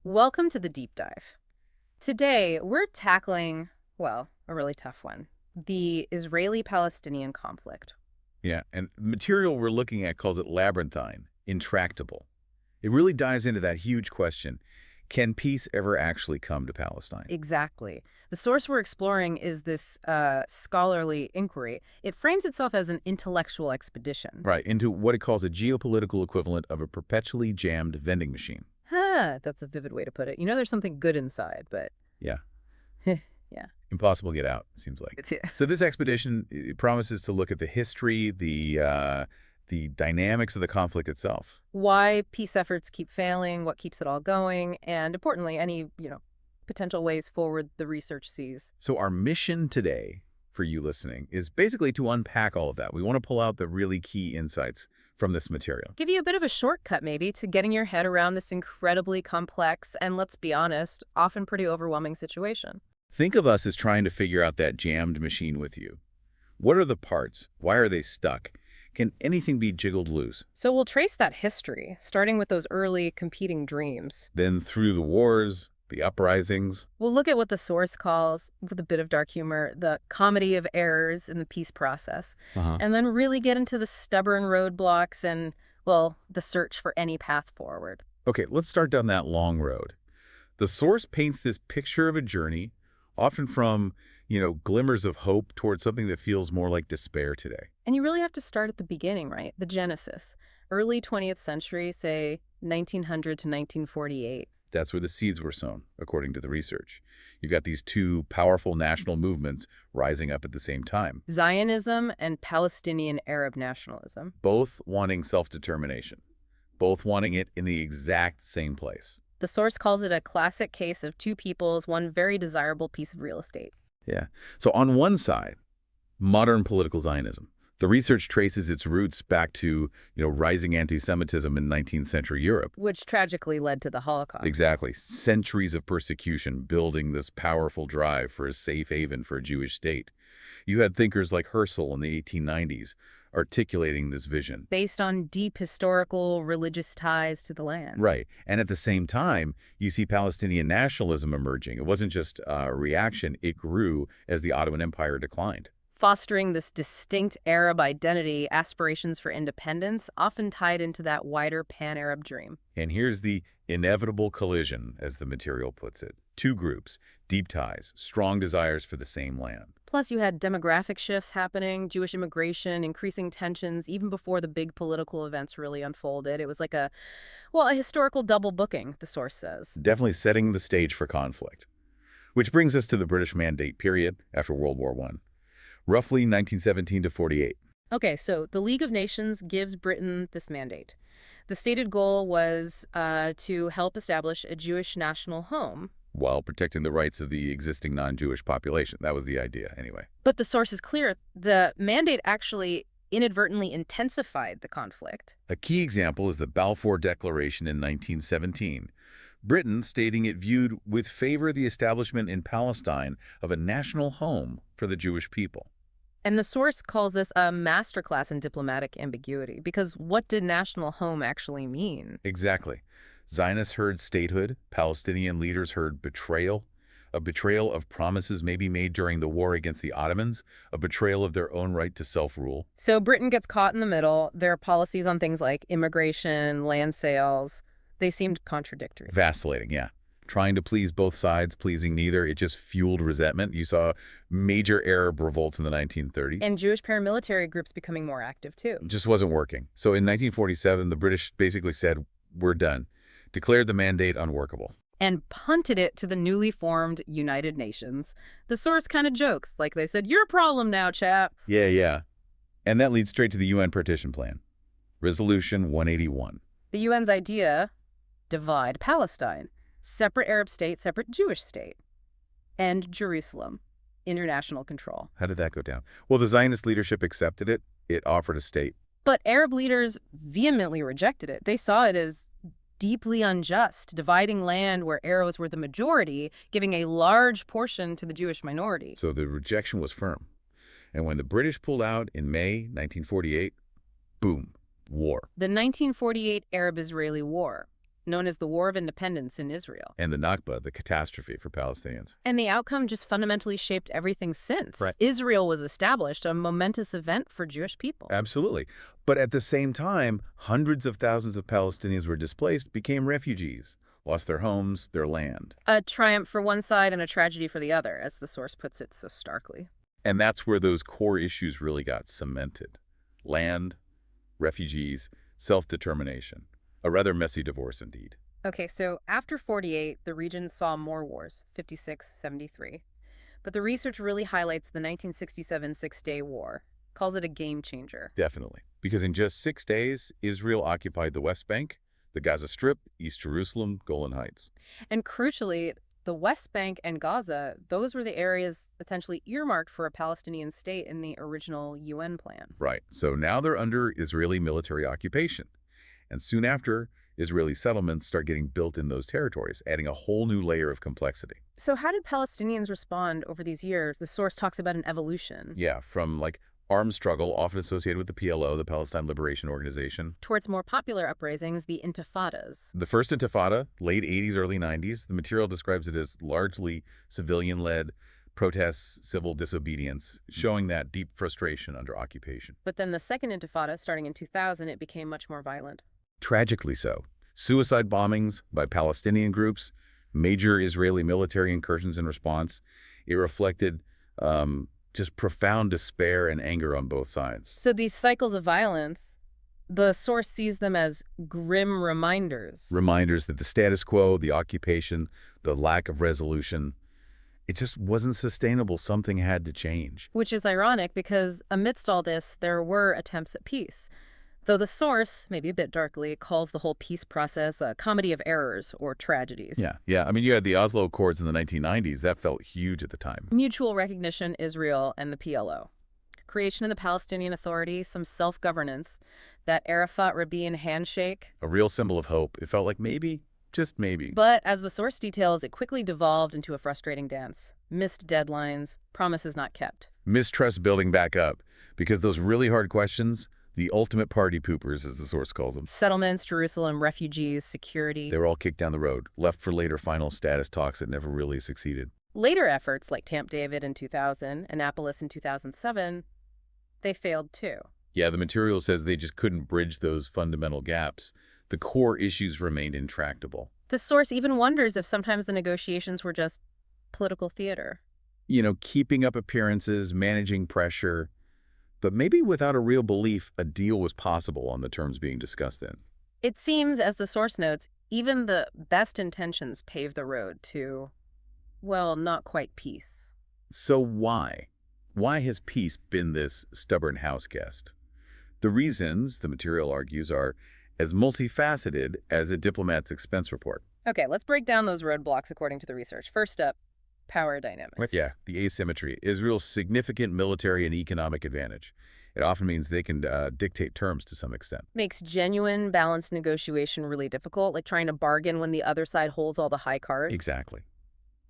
Welcome to the deep dive. Today, we're tackling, well, a really tough one, the Israeli-Palestinian conflict. Yeah, and the material we're looking at calls it labyrinthine, intractable. It really dives into that huge question, can peace ever actually come to Palestine? Exactly. The source we're exploring is this scholarly inquiry. It frames itself as an intellectual expedition. Right, into what it calls a geopolitical equivalent of a perpetually jammed vending machine. Huh, that's a vivid way to put it. You know there's something good inside, but Yeah, yeah. impossible to get out, it seems like. Yeah. So this expedition it promises to look at the history, the dynamics of the conflict itself. Why peace efforts keep failing, what keeps it all going, and importantly, any, potential ways forward the research sees. So our mission today, for you listening, is basically to unpack all of that. We want to pull out the really key insights from this material. Give you a bit of a shortcut, maybe, to getting your head around this incredibly complex and, let's be honest, often pretty overwhelming situation. Think of us as trying to figure out that jammed machine with you. What are the parts? Why are they stuck? Can anything be jiggled loose? So we'll trace that history, starting with those early competing dreams. Then through the wars, the uprisings. We'll look at what the source calls, with a bit of dark humor, the comedy of errors in the peace process, and then really get into the stubborn roadblocks and, well, the search for any path forward. Okay, let's start down that long road. The source paints this picture of a journey, often from, glimmers of hope towards something that feels more like despair today. And you really have to start at the beginning, right? The genesis. Early 20th century, say 1900 to 1948. That's where the seeds were sown, according to the research. You've got these two powerful national movements rising up at the same time, Zionism and Palestinian Arab nationalism. both wanting self-determination, both wanting it in the exact same place. The source calls it a classic case of two peoples, one very desirable piece of real estate. Yeah. So on one side, modern political Zionism. The research traces its roots back to, rising anti-Semitism in 19th century Europe. Which tragically led to the Holocaust. Exactly. Centuries of persecution building this powerful drive for a safe haven for a Jewish state. You had thinkers like Herzl in the 1890s articulating this vision. Based on deep historical, religious ties to the land. Right. And at the same time, you see Palestinian nationalism emerging. It wasn't just a reaction. It grew as the Ottoman Empire declined. Fostering this distinct Arab identity, aspirations for independence, often tied into that wider pan-Arab dream. And here's the inevitable collision, as the material puts it. Two groups, deep ties, strong desires for the same land. Plus, you had demographic shifts happening, Jewish immigration, increasing tensions, even before the big political events really unfolded. It was like a historical double booking, the source says. Definitely setting the stage for conflict. Which brings us to the British Mandate period after World War I. Roughly 1917 to 48. Okay, so the League of Nations gives Britain this mandate. The stated goal was to help establish a Jewish national home. While protecting the rights of the existing non-Jewish population. That was the idea, anyway. But the source is clear. The mandate actually inadvertently intensified the conflict. A key example is the Balfour Declaration in 1917. Britain stating it viewed with favor the establishment in Palestine of a national home for the Jewish people. And the source calls this a masterclass in diplomatic ambiguity, because what did national home actually mean? Exactly. Zionists heard statehood, Palestinian leaders heard betrayal, a betrayal of promises maybe made during the war against the Ottomans, a betrayal of their own right to self-rule. So Britain gets caught in the middle. Their policies on things like immigration, land sales, they seemed contradictory. Vacillating, yeah. Trying to please both sides, pleasing neither, it just fueled resentment. You saw major Arab revolts in the 1930s. And Jewish paramilitary groups becoming more active, too. It just wasn't working. So in 1947, the British basically said, we're done, declared the mandate unworkable. And punted it to the newly formed United Nations. The source kind of jokes, like they said, you're a problem now, chaps. Yeah. And that leads straight to the UN Partition Plan. Resolution 181. The UN's idea, divide Palestine. Separate Arab state, separate Jewish state. And Jerusalem, international control. How did that go down? Well, the Zionist leadership accepted it. It offered a state. But Arab leaders vehemently rejected it. They saw it as deeply unjust, dividing land where Arabs were the majority, giving a large portion to the Jewish minority. So the rejection was firm. And when the British pulled out in May 1948, boom, war. The 1948 Arab-Israeli War. known as the War of Independence in Israel. And the Nakba, the catastrophe for Palestinians. And the outcome just fundamentally shaped everything since. Right. Israel was established, a momentous event for Jewish people. Absolutely. But at the same time, hundreds of thousands of Palestinians were displaced, became refugees, lost their homes, their land. A triumph for one side and a tragedy for the other, as the source puts it so starkly. And that's where those core issues really got cemented. Land, refugees, self-determination. A rather messy divorce indeed. Okay, so after 48, the region saw more wars, 56, 73. But the research really highlights the 1967 Six-Day War, calls it a game changer. Definitely. Because in just 6 days, Israel occupied the West Bank, the Gaza Strip, East Jerusalem, Golan Heights. And crucially, the West Bank and Gaza, those were the areas essentially earmarked for a Palestinian state in the original UN plan. Right. So now they're under Israeli military occupation. And soon after, Israeli settlements start getting built in those territories, adding a whole new layer of complexity. So how did Palestinians respond over these years? The source talks about an evolution. Yeah, from like armed struggle, often associated with the PLO, the Palestine Liberation Organization. Towards more popular uprisings, the intifadas. The first intifada, late 80s, early 90s, the material describes it as largely civilian-led protests, civil disobedience, showing that deep frustration under occupation. But then the second intifada, starting in 2000, it became much more violent. Tragically so. Suicide bombings by Palestinian groups, major Israeli military incursions in response. It reflected just profound despair and anger on both sides. So these cycles of violence, the source sees them as grim reminders. Reminders that the status quo, the occupation, the lack of resolution, it just wasn't sustainable. Something had to change. Which is ironic because amidst all this, there were attempts at peace. Though the source, maybe a bit darkly, calls the whole peace process a comedy of errors or tragedies. Yeah. I mean, you had the Oslo Accords in the 1990s. That felt huge at the time. Mutual recognition, Israel and the PLO. Creation of the Palestinian Authority, some self-governance, that Arafat-Rabin handshake. A real symbol of hope. It felt like maybe, just maybe. But as the source details, it quickly devolved into a frustrating dance. Missed deadlines, promises not kept. Mistrust building back up. Because those really hard questions, the ultimate party poopers, as the source calls them. Settlements, Jerusalem, refugees, security. They were all kicked down the road, left for later final status talks that never really succeeded. Later efforts like Camp David in 2000, Annapolis in 2007, they failed too. Yeah, the material says they just couldn't bridge those fundamental gaps. The core issues remained intractable. The source even wonders if sometimes the negotiations were just political theater. You know, keeping up appearances, managing pressure, but maybe without a real belief a deal was possible on the terms being discussed then. It seems, as the source notes, even the best intentions pave the road to, well, not quite peace. So why? Why has peace been this stubborn house guest? The reasons, the material argues, are as multifaceted as a diplomat's expense report. Okay, let's break down those roadblocks according to the research. First up, power dynamics. Yeah, the asymmetry. Israel's significant military and economic advantage. It often means they can dictate terms to some extent. Makes genuine, balanced negotiation really difficult, like trying to bargain when the other side holds all the high cards. Exactly.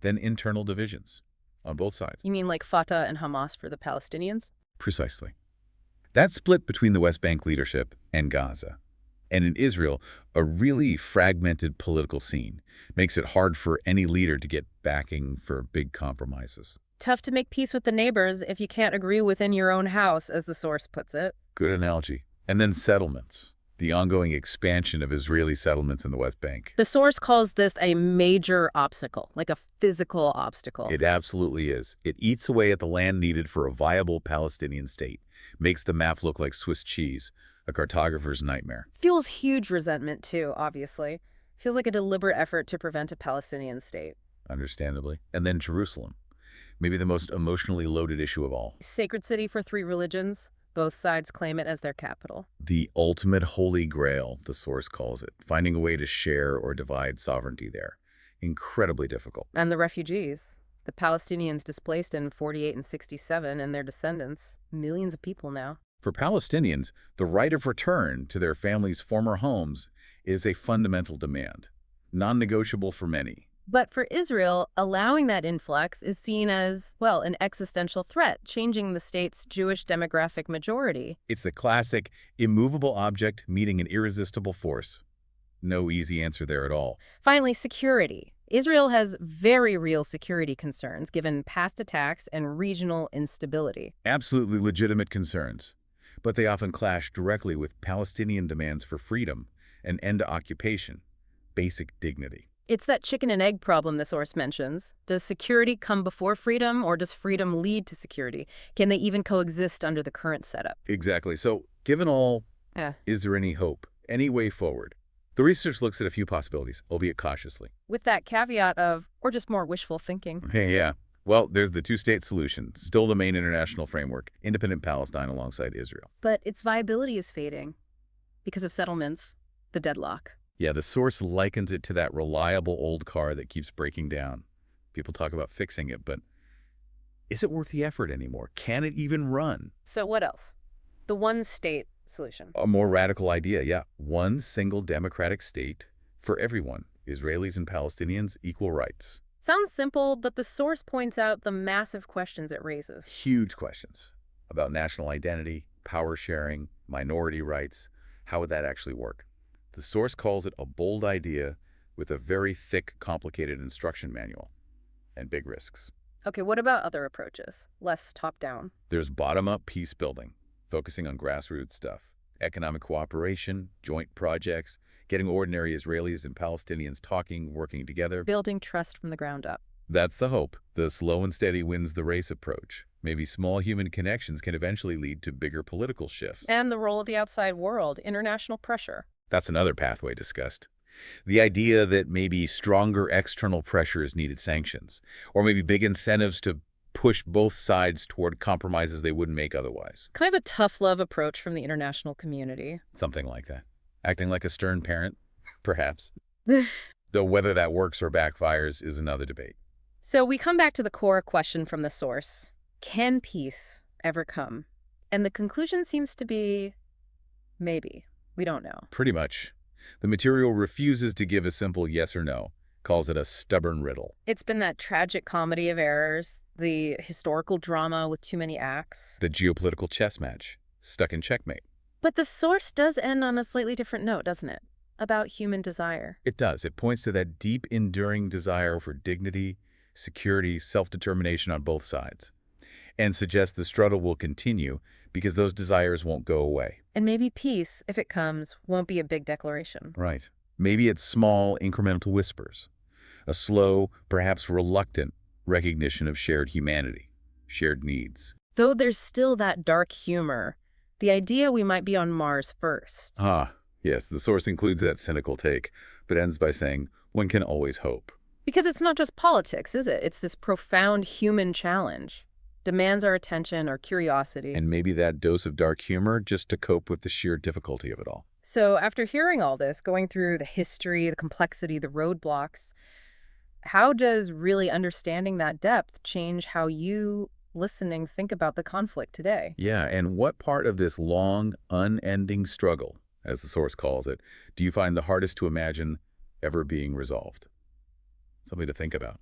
Then internal divisions on both sides. You mean like Fatah and Hamas for the Palestinians? Precisely. That split between the West Bank leadership and Gaza, and in Israel, a really fragmented political scene, makes it hard for any leader to get backing for big compromises. Tough to make peace with the neighbors if you can't agree within your own house, as the source puts it. Good analogy. And then settlements, the ongoing expansion of Israeli settlements in the West Bank. The source calls this a major obstacle, like a physical obstacle. It absolutely is. It eats away at the land needed for a viable Palestinian state, makes the map look like Swiss cheese, a cartographer's nightmare. Fuels huge resentment, too, obviously. Feels like a deliberate effort to prevent a Palestinian state. Understandably. And then Jerusalem, maybe the most emotionally loaded issue of all. Sacred city for three religions. Both sides claim it as their capital. The ultimate holy grail, the source calls it, finding a way to share or divide sovereignty there. Incredibly difficult. And the refugees. The Palestinians displaced in 48 and 67 and their descendants. Millions of people now. For Palestinians, the right of return to their families' former homes is a fundamental demand, non-negotiable for many. But for Israel, allowing that influx is seen as, well, an existential threat, changing the state's Jewish demographic majority. It's the classic immovable object meeting an irresistible force. No easy answer there at all. Finally, security. Israel has very real security concerns given past attacks and regional instability. Absolutely legitimate concerns, but they often clash directly with Palestinian demands for freedom, an end to occupation, basic dignity. It's that chicken and egg problem the source mentions. Does security come before freedom, or does freedom lead to security? Can they even coexist under the current setup? Exactly. So, given all, Yeah. is there any hope, any way forward? The research looks at a few possibilities, albeit cautiously. With that caveat of, or just more wishful thinking. Hey, yeah. Well, there's the two-state solution, still the main international framework, independent Palestine alongside Israel. But its viability is fading because of settlements, the deadlock. Yeah, the source likens it to that reliable old car that keeps breaking down. People talk about fixing it, but is it worth the effort anymore? Can it even run? So what else? The one-state solution. A more radical idea, yeah. One single democratic state for everyone. Israelis and Palestinians, equal rights. Sounds simple, but the source points out the massive questions it raises. Huge questions about national identity, power sharing, minority rights. How would that actually work? The source calls it a bold idea with a very thick, complicated instruction manual and big risks. Okay, what about other approaches? Less top-down. There's bottom-up peace building, focusing on grassroots stuff, economic cooperation, joint projects, getting ordinary Israelis and Palestinians talking, working together. Building trust from the ground up. That's the hope. The slow and steady wins the race approach. Maybe small human connections can eventually lead to bigger political shifts. And the role of the outside world, international pressure. That's another pathway discussed. The idea that maybe stronger external pressures needed sanctions, or maybe big incentives to push both sides toward compromises they wouldn't make otherwise. Kind of a tough love approach from the international community. Something like that. Acting like a stern parent, perhaps. Though whether that works or backfires is another debate. So we come back to the core question from the source. Can peace ever come? And the conclusion seems to be maybe. We don't know. Pretty much. The material refuses to give a simple yes or no, calls it a stubborn riddle. It's been that tragic comedy of errors, the historical drama with too many acts. The geopolitical chess match, stuck in checkmate. But the source does end on a slightly different note, doesn't it? About human desire. It does. It points to that deep, enduring desire for dignity, security, self-determination on both sides, and suggests the struggle will continue because those desires won't go away. And maybe peace, if it comes, won't be a big declaration. Right. Maybe it's small, incremental whispers, a slow, perhaps reluctant recognition of shared humanity, shared needs. Though there's still that dark humor, the idea we might be on Mars first. Ah, yes, the source includes that cynical take, but ends by saying, one can always hope. Because it's not just politics, is it? It's this profound human challenge. Demands our attention, our curiosity. And maybe that dose of dark humor just to cope with the sheer difficulty of it all. So after hearing all this, going through the history, the complexity, the roadblocks, how does really understanding that depth change how you, listening, think about the conflict today? Yeah, and what part of this long, unending struggle, as the source calls it, do you find the hardest to imagine ever being resolved? Something to think about.